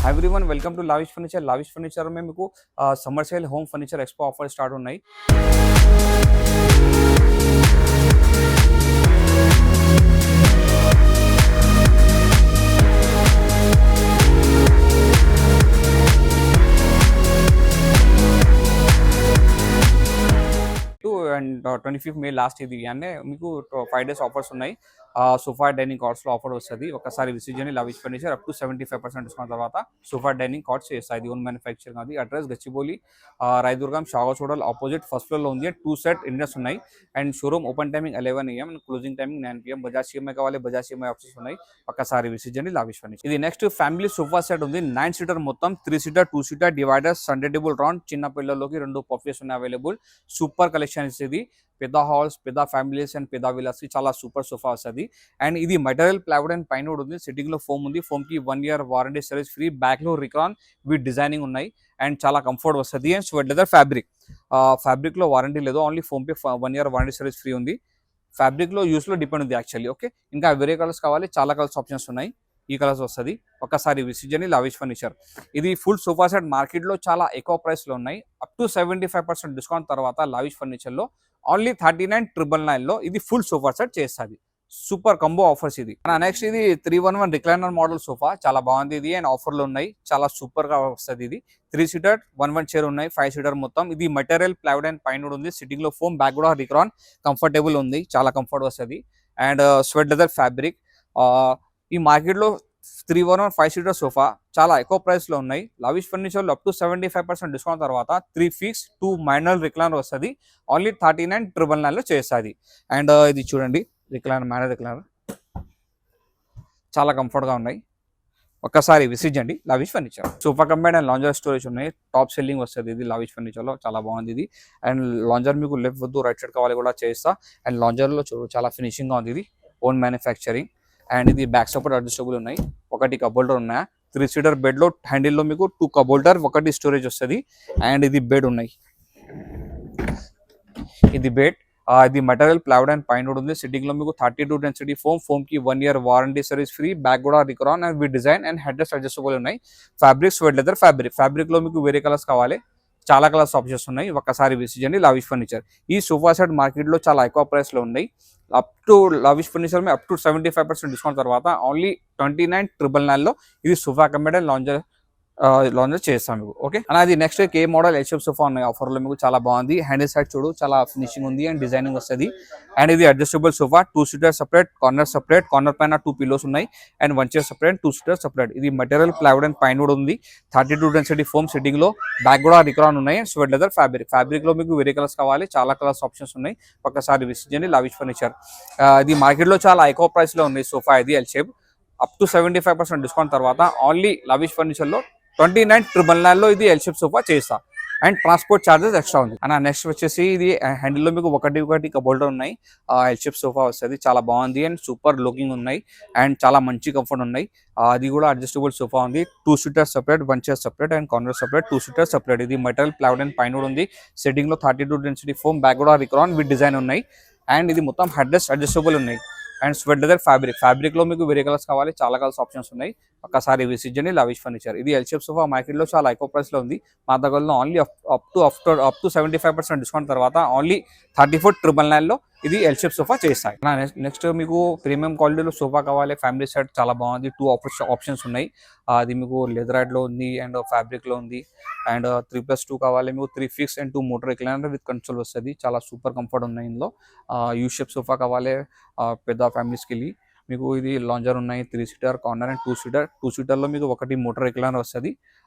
Everyone welcome to Lavish furniture में మీకు summer sale home furniture expo offer start ఉన్నాయి. And 25 May last ఇది అంటే మీకు 5 డేస్ ఆఫర్స్ ఉన్నాయి. సోఫా డైనింగ్ కార్డ్స్ లో ఆఫర్ వస్తుంది. ఒకసారి విజిట్ చేయండి Lavish furniture up to 75% discount తర్వాత సోఫా డైనింగ్ కార్డ్స్ చేస్తాయి. ఇది ఓన్ మ్యానుఫ్యాక్చరింగ్ అది. అడ్రస్ గచ్చిబౌలి రాయదుర్గం షాగోచోడల్ ఆపోజిట్ ఫస్ట్ ఫ్లోర్ లో ఉంది. 2 సెట్ ఇండియన్స్ ఉన్నాయి and showroom open timing 11 AM and closing timing 9 PM. Bajaj EMI కావాలి, బజాజ్ ఈఎంఐ ఆప్షన్స్ ఉన్నాయి. ఒకసారి విజిట్ చేయండి లావిష్ ఫర్నిచర్. ఇది నెక్స్ట్ ఫ్యామిలీ సోఫా సెట్ ఉంది. 9 సీటర్ మొత్తం 3 seater 2 seater dividers Sunday table round చిన్న పిల్లలకి 2 పఫీస్ ఉన్నాయి అవైలబుల్. సూపర్ కలెక్షన్ ఇది. పెద్ద హాల్స్, పెద్ద ఫ్యామిలీస్ అండ్ పెద్ద విలాస్ కి చాలా సూపర్ సోఫా వస్తుంది. అండ్ ఇది మెటీరియల్ ప్లైవుడ్ అండ్ పైన ఉంది. సిట్టింగ్ లో ఫోమ్ ఉంది. ఫోమ్ కి 1 year warranty service free. Back లో రికాన్ విత్ డిజైనింగ్ ఉన్నాయి అండ్ చాలా కంఫర్ట్ వస్తుంది. అండ్ స్వెట్ లెదర్ ఫ్యాబ్రిక్ లో వారంటీ లేదు. Only foam pay 1 year warranty service free ఉంది. ఫ్యాబ్రిక్ లో యూస్ లో డిపెండ్ ఉంది యాక్చువల్లీ. ఓకే, ఇంకా వేరే కలర్స్ కావాలి, చాలా కలర్స్ ఆప్షన్స్ ఉన్నాయి. ఈ కలర్స్ వస్తుంది. ఒకసారి విజిట్ చేయండి లావిష్ ఫర్నిచర్. ఇది ఫుల్ సోఫా సెట్ మార్కెట్ లో చాలా ఎక్కువ ప్రైస్ లో ఉన్నాయి. అప్ టు 75% డిస్కౌంట్ తర్వాత లావిష్ ఫర్నిచర్ లో ఓన్లీ 39,999 లో ఇది ఫుల్ సోఫా సెట్ చేస్తుంది. సూపర్ కంబో ఆఫర్స్ ఇది. నెక్స్ట్ ఇది 311 రిక్లైనర్ మోడల్ సోఫా చాలా బాగుంది ఇది. అండ్ ఆఫర్ లో ఉన్నాయి. చాలా సూపర్ గా వస్తుంది ఇది. 3 సీటర్ 1 చైర్ ఉన్నాయి. 5 సీటర్ మొత్తం. ఇది మెటీరియల్ ప్లైవుడ్ అండ్ పైన ఉంది. సిట్టింగ్ లో ఫోమ్, బ్యాక్ కూడా రిక్రాన్ కంఫర్టబుల్ ఉంది. చాలా కంఫర్ట్ వస్తుంది. And sweat leather fabric. ఈ మార్కెట్ లో 311 5 సీటర్ సోఫా చాలా ఎక్కువ ప్రైస్ లో ఉన్నాయి. లావిష్ ఫర్నిచర్ లో అప్ టు 75% డిస్కౌంట్ తర్వాత 3 ఫిక్స్ 2 మైనర్ రిక్లైనర్ వస్తుంది. ఓన్లీ 39,999 లో చేస్తుంది. అండ్ ఇది చూడండి రిక్లైనర్, మైనర్ రిక్లైనర్ చాలా కంఫర్ట్ గా ఉన్నాయి. ఒక్కసారి విజిట్ చేయండి Lavish furniture. Sofa combine and lounger storage ఉన్నాయి. టాప్ సెల్లింగ్ వస్తుంది ఇది లావిష్ ఫర్నిచర్ లో. చాలా బాగుంది ఇది. అండ్ లాంజర్ మీకు లెఫ్ట్ వద్దు రైట్ సైడ్ కావాలి కూడా చేస్తా. అండ్ లాంజర్ లో చూడు చాలా ఫినిషింగ్ గా ఉంది ఇది. Own manufacturing. అండ్ ఇది బ్యాక్ సపోర్ట్ అడ్జస్టబుల్ ఉన్నాయి. ఒకటి కప్ హోల్డర్ ఉన్నాయి. 3 సీటర్ బెడ్ లో హ్యాండిల్ లో మీకు 2 కప్ హోల్డర్, ఒకటి స్టోరేజ్ వస్తుంది. అండ్ ఇది బెడ్ ఉన్నాయి. ఇది బెడ్. ఇది మెటీరియల్ ప్లైవుడ్ అండ్ పైన ఉంది. సిట్టింగ్ లో మీకు 32 డెన్సిటీ ఫోమ్ కి 1 year warranty service free. Back కూడా Recron and with design and headrest adjustable ఉన్నాయి. ఫ్యాబ్రిక్ స్వెట్ లెదర్ ఫ్యాబ్రిక్ లో మీకు వేరే కలర్స్ కావాలి, చాలా కలర్స్ ఆప్షన్స్ ఉన్నాయి. ఒక్కసారి విజిట్ చేయండి లావిష్ ఫర్నిచర్. ఈ సోఫా సెట్ మార్కెట్ లో చాలా ఎక్కువ ప్రైస్ లో ఉన్నాయి. అప్ టు లావిష్ ఫర్నిచర్ में అప్ టు 75% డిస్కౌంట్ తర్వాత ఓన్లీ 29,999 లో ఇది సోఫా కమోడ్ లాంజర్ చేస్తాం మీకు. ఓకే అన్న, అది నెక్స్ట్ కే మోడల్ ఎల్ షేప్ సోఫా ఉన్నాయి ఆఫర్ లో మీకు. చాలా బాగుంది. హ్యాండిల్ సైడ్ చూడు చాలా ఫినిషింగ్ ఉంది అండ్ డిజైనింగ్ వస్తుంది. అండ్ ఇది adjustable sofa. 2 seater separate, corner పైన 2 పిల్లోస్ ఉన్నాయి. And 1 chair separate, 2 seater separate. ఇది మెటీరియల్ ప్లైవుడ్ అండ్ పైన కూడా ఉంది. 32 డెన్సిటీ ఫోమ్. సిట్టింగ్ లో బ్యాక్ కూడా రిక్రాన్ ఉన్నాయి. స్వెట్ లెదర్ ఫ్యాబ్రిక్ లో మీకు వేరే కలర్స్ కావాలి, చాలా కలర్స్ ఆప్షన్స్ ఉన్నాయి. ఒక్కసారి విజిట్ చేయండి లావిష్ ఫర్నిచర్. ఇది మార్కెట్ లో చాలా ఎక్కువ ప్రైస్ లో ఉంది సోఫా ఇది L shape. Up to 75% discount తర్వాత ఓన్లీ లావిష్ ఫర్నిచర్ లో 29,999 లో ఇది ఎల్ షేప్ సోఫా చేస్తా. అండ్ ట్రాన్స్పోర్ట్ చార్జెస్ ఎక్స్ట్రా ఉంది అన్న. నెక్స్ట్ వచ్చేసి ఇది హ్యాండిల్ లో మీకు ఒకటి కబోల్డర్ ఉన్నాయి. ఎల్ షేప్ సోఫా వస్తుంది. చాలా బాగుంది అండ్ సూపర్ లుకింగ్ ఉన్నాయి అండ్ చాలా మంచి కంఫర్ట్ ఉన్నాయి. అది కూడా అడ్జస్టబుల్ సోఫా ఉంది. 2 seater separate, 1 chair separate and corner separate, 2 seater separate. ఇది మెటీరియల్ ప్లైవుడ్ అండ్ పైన ఉంది. సెట్టింగ్ లో 32 డెన్సిటీ ఫోమ్, బ్యాక్ కూడా రిక్రాన్ విత్ డిజైన్ ఉన్నాయి. అండ్ ఇది మొత్తం హెడ్ రెస్ట్ అడ్జస్టబుల్ ఉన్నాయి. అండ్ స్వెట్ లెదర్ ఫ్యాబ్రిక్ లో మీకు వేరే కలర్స్ కావాలి, చాలా కలర్స్ ఆప్షన్స్ ఉన్నాయి. ఒక్కసారి విజిట్ చేయండి లావిష్ ఫర్నిచర్. ఇది ఎల్ షేప్ సోఫా మార్కెట్ లో చాలా ఎక్కువ ప్రైస్ లో ఉంది. మా దగ్గరలో ఓన్లీ అప్ టు 75% డిస్కౌంట్ తర్వాత ఓన్లీ 34,999 లో ఇది ఎల్ షేప్ సోఫా చేస్తాయి. నెక్స్ట్ మీకు ప్రీమియం క్వాలిటీలో సోఫా కావాలి, ఫ్యామిలీ సెట్ చాలా బాగుంది. 2 ఆప్షన్స్ ఉన్నాయి. అది మీకు లెదరైడ్ లో ఉంది అండ్ ఫ్యాబ్రిక్ లో ఉంది. అండ్ 3+2 కావాలి మీకు 3 fix and 2 motor recliner with console వస్తుంది. చాలా సూపర్ కంఫర్ట్ ఉన్నాయి ఇందులో. యూ షేప్ సోఫా కావాలి పెద్ద ఫ్యామిలీస్కి వెళ్ళి మీకు. ఇది లాంజర్ ఉన్నాయి. 3 సీటర్ కార్నర్ అండ్ 2 సీటర్ లో మీకు ఒకటి మోటార్ రిక్లైనర్ వస్తుంది.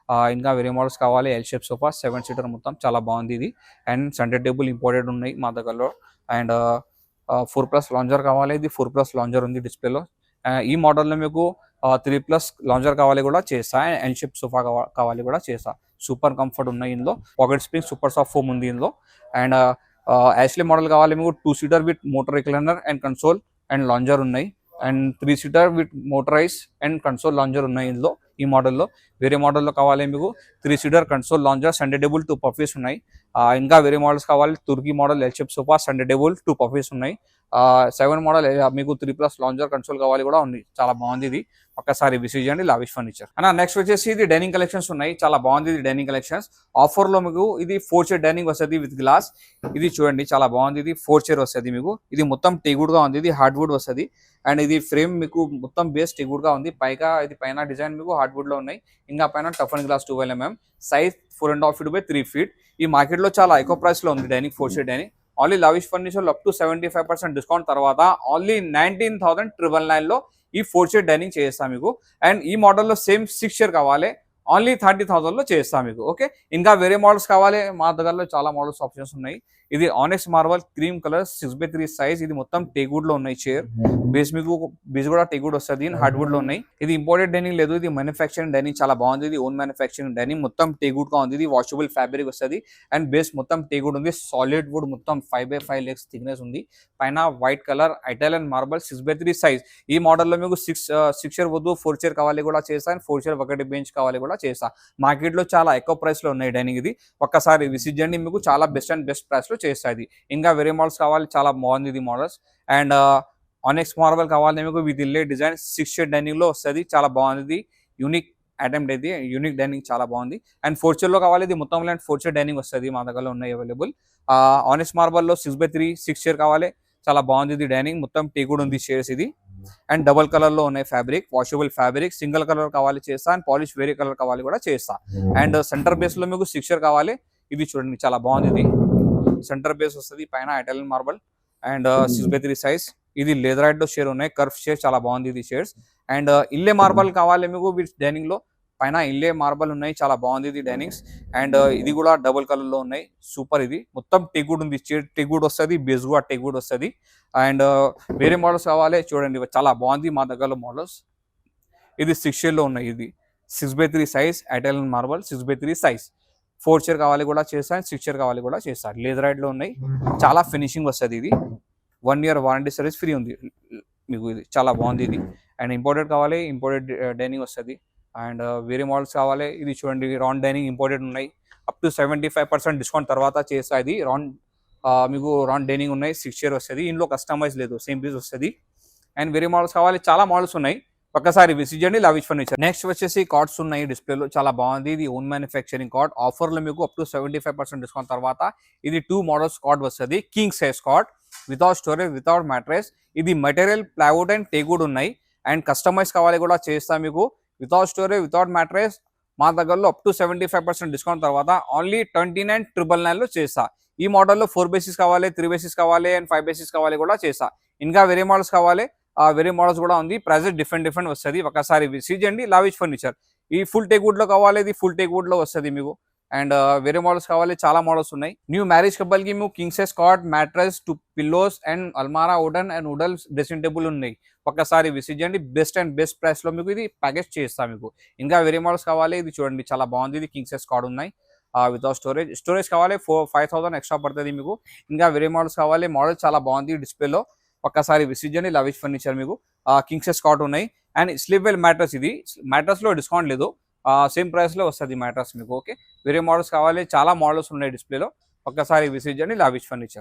ఇంకా వేరే మోడల్స్ కావాలి. ఎల్ షేప్ సోఫా 7 సీటర్ మొత్తం చాలా బాగుంది ఇది. అండ్ సెంటర్ టేబుల్ ఇంపోర్టెడ్ ఉన్నాయి మా దగ్గరలో. అండ్ 4+ లాంజర్ కావాలి. ఇది 4+ లాంజర్ ఉంది డిస్ప్లేలో. ఈ మోడల్లో మీకు 3+ లాంజర్ కావాలి కూడా చేస్తా. ఎల్ షేప్ సోఫా కావాలి కూడా చేస్తా. సూపర్ కంఫర్ట్ ఉన్నాయి ఇందులో. Pocket spring super soft foam ఉంది ఇందులో. అండ్ యాష్లీ మోడల్ కావాలి మీకు 2 seater with motor recliner and console and lounger ఉన్నాయి. And 3 seater with motorise and console lounger ఉన్నాయి ఇందులో. ఈ మోడల్లో వేరే మోడల్లో కావాలి మీకు 3 seater console lounger centre table 2 puffies ఉన్నాయి. ఇంకా వేరే మోడల్స్ కావాలి. Turkey model L shape sofa centre table 2 puffies ఉన్నాయి. 7 మోడల్ మీకు 3+ లాంజర్ కన్సోల్ కావాలి కూడా ఉంది, చాలా బాగుంది ఇది. ఒక్కసారి విజిట్ చేయండి లావిష్ ఫర్నిచర్ అన్న. నెక్స్ట్ వచ్చేసి ఇది డైనింగ్ కలెక్షన్స్ ఉన్నాయి, చాలా బాగుంది ఇది డైనింగ్ కలెక్షన్స్. ఆఫర్ లో మీకు ఇది 4 చైర్ డైనింగ్ వస్తుంది విత్ గ్లాస్. ఇది చూడండి చాలా బాగుంది, ఇది 4 చైర్ వస్తుంది మీకు. ఇది మొత్తం టేగుడ్ గా ఉంది, ఇది హార్డ్వుడ్ వస్తుంది. అండ్ ఇది ఫ్రేమ్ మీకు మొత్తం బేస్ టేగుడ్ గా ఉంది. పైగా ఇది పైన డిజైన్ మీకు హార్డ్వుడ్ లో ఉన్నాయి. ఇంకా పైన tough and glass 12 mm, size 4.5 feet by 3 feet. ఈ మార్కెట్ లో చాలా ఎక్కువ ప్రైస్ లో ఉంది dining 4 chair dining. Only lavish furniture up to 75% discount తర్వాత ఓన్లీ 19,999 లో ఈ 4 చైర్ డైనింగ్ చేస్తాం మీకు. అండ్ ఈ మోడల్లో సేమ్ 6 చైర్ కావాలి, ఓన్లీ 30,000 లో చేస్తాం మీకు. ఓకే, ఇంకా వేరే మోడల్స్ కావాలి మా దగ్గరలో చాలా మోడల్స్ ఆప్షన్స్ ఉన్నాయి. ఇది onyx marble cream colour 6x3 size. ఇది మొత్తం టేగుడ్ లో ఉన్నాయి చైర్. బేస్ మీకు బేస్ కూడా టేగుడ్ వస్తుంది, హార్డ్వుడ్ లో ఉన్నాయి. ఇది ఇంపోర్టెడ్ డైనింగ్ లేదు, ఇది మ్యానుఫ్యాక్చరింగ్ డైనింగ్, చాలా బాగుంది. ఇది ఓన్ మ్యానుఫ్యాక్చరింగ్ డైనింగ్, మొత్తం టేగుడ్ గా ఉంది. ఇది వాషబుల్ ఫ్యాబ్రిక్ వస్తుంది. అండ్ బేస్ మొత్తం టేగుడ్ ఉంది. సాలిడ్ వుడ్ మొత్తం 5x5 legs థిక్నెస్ ఉంది. పైన white colour Italian marble 6x3 size. ఈ మోడల్లో మీకు 6 చైర్ వద్దు 4 చైర్ కావాలి కూడా చేస్తా, అండ్ 4 చైర్ ఒకటి బెంచ్ కావాలి కూడా చేస్తా. మార్కెట్ లో చాలా ఎక్కువ ప్రైస్ లో ఉన్నాయి డైనింగ్. ఇది ఒక్కసారి విజిట్ చేయండి, మీకు చాలా బెస్ట్ అండ్ బెస్ట్ ప్రైస్ లో చేస్తాయి. ఇంకా వేరే మోడల్స్ కావాలి, చాలా బాగుంది ఇది మోడల్స్. అండ్ ఆనెక్స్ మార్బల్ కావాలి మీకు విత్ ఇల్లే డిజైన్ 6 చైర్ డైనింగ్ లో వస్తుంది, చాలా బాగుంది. యూనిక్ ఐటమ్ ఇది, యూనిక్ డైనింగ్ చాలా బాగుంది. అండ్ 4 చైర్ లో కావాలి, ఇది మొత్తం 4 చైర్ డైనింగ్ వస్తుంది మా దగ్గరలో ఉన్నాయి అవైలబుల్. ఆనెక్స్ మార్బల్ లో 6x3 6 చైర్ కావాలి, చాలా బాగుంది ఇది డైనింగ్. మొత్తం టేకుడ్ ఉంది చైర్స్ ఇది. అండ్ డబుల్ కలర్ లో ఉన్నాయి fabric, washable fabric. Single colour కావాలి చేస్తా, అండ్ పాలిష్ వేరే కలర్ కావాలి కూడా చేస్తా. అండ్ సెంటర్ బేస్ లో మీకు 6 చైర్ కావాలి, ఇది చూడండి చాలా బాగుంది. ఇది సెంటర్ బేస్ వస్తుంది, పైన Italian marble and 6x3 size. ఇది లెదరైట్ లో షేర్ ఉన్నాయి, కర్వ్ షేర్, చాలా బాగుంది ఇది షేర్స్. అండ్ ఇల్లే మార్బల్ కావాలి మీకు డైనింగ్ లో, పైన ఇల్లే మార్బల్ ఉన్నాయి, చాలా బాగుంది ఇది డైనింగ్స్. అండ్ ఇది కూడా డబుల్ కలర్ లో ఉన్నాయి, సూపర్. ఇది మొత్తం టెగుడ్ ఉంది, చైర్ టెగుడ్ వస్తుంది, బేస్ కూడా టెగుడ్ వస్తుంది. అండ్ వేరే మోడల్స్ కావాలి చూడండి, చాలా బాగుంది మా దగ్గరలో మోడల్స్. ఇది 6 చైర్ లో ఉన్నాయి, ఇది 6x3 size Italian marble 6x3 size. 4 chair కావాలి కూడా చేస్తాను, 6 చైర్ కావాలి కూడా చేస్తాను. లేదరైట్ లో ఉన్నాయి, చాలా ఫినిషింగ్ వస్తుంది. ఇది 1 year వారంటీ సర్వీస్ ఫ్రీ ఉంది మీకు. ఇది చాలా బాగుంది ఇది. అండ్ ఇంపోర్టెడ్ కావాలి, ఇంపోర్టెడ్ డైనింగ్ వస్తుంది. అండ్ వేరే మోడల్స్ కావాలి, ఇది చూడండి రౌండ్ డైనింగ్ ఇంపోర్టెడ్ ఉన్నాయి, అప్ టు 75% డిస్కౌంట్ తర్వాత చేస్తా. ఇది రౌండ్ మీకు రౌండ్ డైనింగ్ ఉన్నాయి, 6 చైర్ వస్తుంది. ఇందులో కస్టమైజ్ లేదు, సేమ్ పీస్ వస్తుంది. అండ్ వేరే మోడల్స్ కావాలి, చాలా మోడల్స్ ఉన్నాయి, ఒక్కసారి విజిట్ చేయండి లావిష్ ఫర్నిచర్. నెక్స్ట్ వచ్చేసి కార్డ్స్ ఉన్నాయి డిస్ప్లేలో, చాలా బాగుంది. ఇది ఓన్ మ్యానుఫ్యాక్చరింగ్ కార్డ్, ఆఫర్ లో మీకు అప్ టు 75% డిస్కౌంట్ తర్వాత. ఇది 2 మోడల్స్ కార్డ్ వస్తుంది, king size cot without storage without mattress. ఇది మెటీరియల్ ప్లైవుడ్ అండ్ టేగుడ్ ఉన్నాయి. అండ్ కస్టమైజ్ కావాలి కూడా చేస్తా మీకు, వితౌట్ స్టోరేజ్ వితౌట్ మ్యాట్రెస్. మా దగ్గరలో అప్ టు 75% డిస్కౌంట్ తర్వాత ఓన్లీ 29,999 లో చేస్తా. ఈ మోడల్లో 4 బేసిస్ కావాలి, 3 బేసిస్ కావాలి, అండ్ 5 బేసిస్ కావాలి కూడా చేస్తా. ఇంకా వేరే మోడల్స్ కావాలి, వేరే మోడల్స్ కూడా ఉంది, ప్రైజెస్ డిఫరెంట్ వస్తుంది. ఒకసారి విజిట్ చేయండి లావిష్ ఫర్నిచర్. ఈ ఫుల్ టేక్వుడ్ లో కావాలి, ఇది ఫుల్ టేక్వుడ్ లో వస్తుంది మీకు. అండ్ వేరే మోడల్స్ కావాలి, చాలా మోడల్స్ ఉన్నాయి. న్యూ మ్యారేజ్ కపుల్ కి మీకు king size cot, mattress, 2 pillows and అల్మారా wooden and wooden dressing table ఉన్నాయి. ఒక్కసారి విజిట్ చేయండి, బెస్ట్ అండ్ బెస్ట్ ప్రైస్ లో మీకు ఇది ప్యాకేజ్ చేస్తా మీకు. ఇంకా వేరే మోడల్స్ కావాలి, ఇది చూడండి చాలా బాగుంది. ఇది కింగ్ సైజ్ కార్డ్ ఉన్నాయి వితౌట్ స్టోరేజ్ కావాలి, 5,000 ఎక్స్ట్రా పడుతుంది మీకు. ఇంకా వేరే మోడల్స్ కావాలి, మోడల్ చాలా బాగుంది డిస్ప్లేలో. ఒక్కసారి విజిట్ చేయండి లావిష్ ఫర్నిచర్. మీకు కింగ్ సైజ్ కాట్ ఉన్నాయి. అండ్ స్లీప్ వెల్ మ్యాట్రస్, ఇది మ్యాట్రస్ లో డిస్కౌంట్ లేదు, సేమ్ ప్రైస్ లో వస్తుంది మ్యాట్రస్ మీకు. ఓకే, వేరే మోడల్స్ కావాలి, చాలా మోడల్స్ ఉన్నాయి డిస్ప్లేలో. ఒక్కసారి విజిట్ చేయండి లావిష్ ఫర్నిచర్.